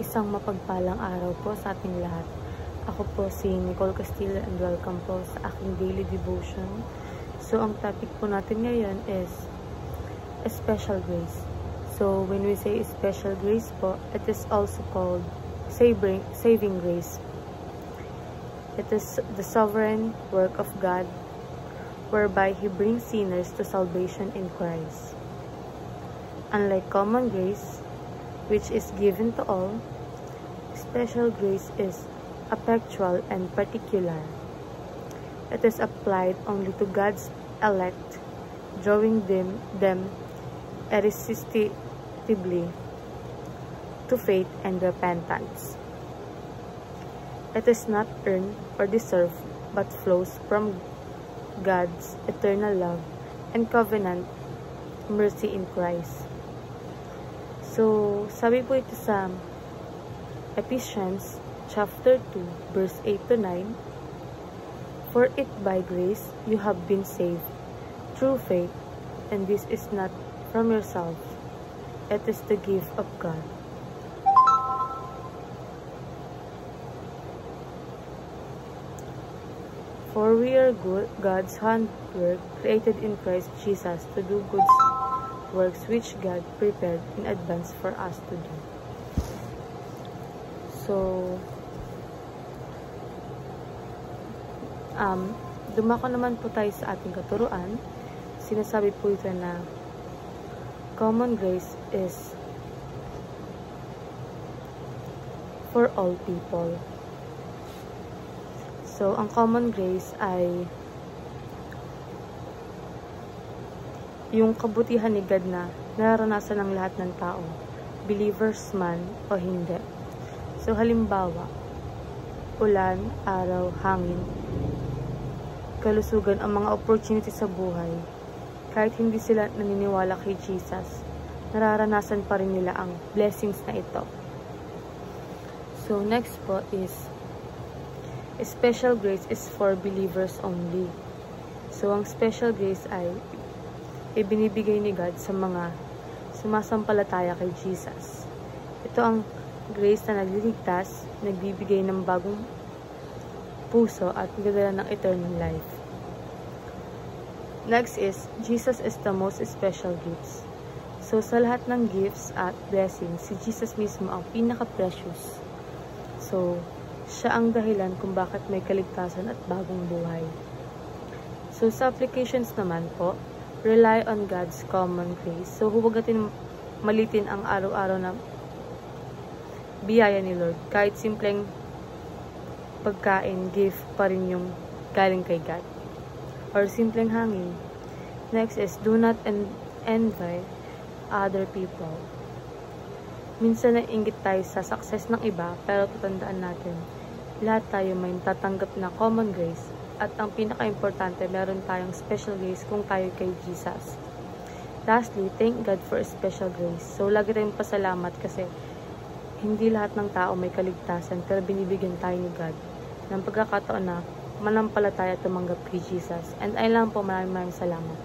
Isang mapagpalang araw po sa ating lahat. Ako po si Nicole Castillo and welcome po sa aking daily devotion. So, ang topic po natin ngayon is special grace. So, when we say special grace po, it is also called saving grace. It is the sovereign work of God whereby He brings sinners to salvation in Christ. Unlike common grace, which is given to all, special grace is effectual and particular. It is applied only to God's elect, drawing them irresistibly to faith and repentance. It is not earned or deserved, but flows from God's eternal love and covenant mercy in Christ. So, sabi po ito sa Ephesians chapter 2, verse 8 to 9, "For it by grace you have been saved, through faith, and this is not from yourself, it is the gift of God." For we are God's handwork, created in Christ Jesus to do good works which God prepared in advance for us to do. So, dumako naman po tayo sa ating katuruan. Sinasabi po ito na common grace is for all people. So, ang common grace ay yung kabutihan ni God na nararanasan ng lahat ng tao, believers man o hindi. So, halimbawa, ulan, araw, hangin, kalusugan, ang mga opportunity sa buhay. Kahit hindi sila naniniwala kay Jesus, nararanasan pa rin nila ang blessings na ito. So, next po is special grace is for believers only. So, ang special grace ay ibinibigay ni God sa mga sumasampalataya kay Jesus. Ito ang grace na nagliligtas, nagbibigay ng bagong puso at nagdadala ng eternal life. Next is, Jesus is the most special gifts. So, sa lahat ng gifts at blessings, si Jesus mismo ang pinaka-precious. So, siya ang dahilan kung bakit may kaligtasan at bagong buhay. So, sa applications naman po, rely on God's common grace. So, huwag natin malitin ang araw-araw na biyaya ni Lord. Kahit simpleng pagkain, gift pa rin yung galing kay God. Or simpleng hangin. Next is, do not envy other people. Minsan naiinggit tayo sa success ng iba, pero tatandaan natin, lahat tayo may tatanggap na common grace. At ang pinaka-importante, meron tayong special grace kung tayo kay Jesus. Lastly, thank God for a special grace. So, lagi tayong pasalamat kasi hindi lahat ng tao may kaligtasan, pero binibigyan tayo ni God ng pagkakataon na manampalataya at tumanggap kay Jesus. And ayun lang po, maraming salamat.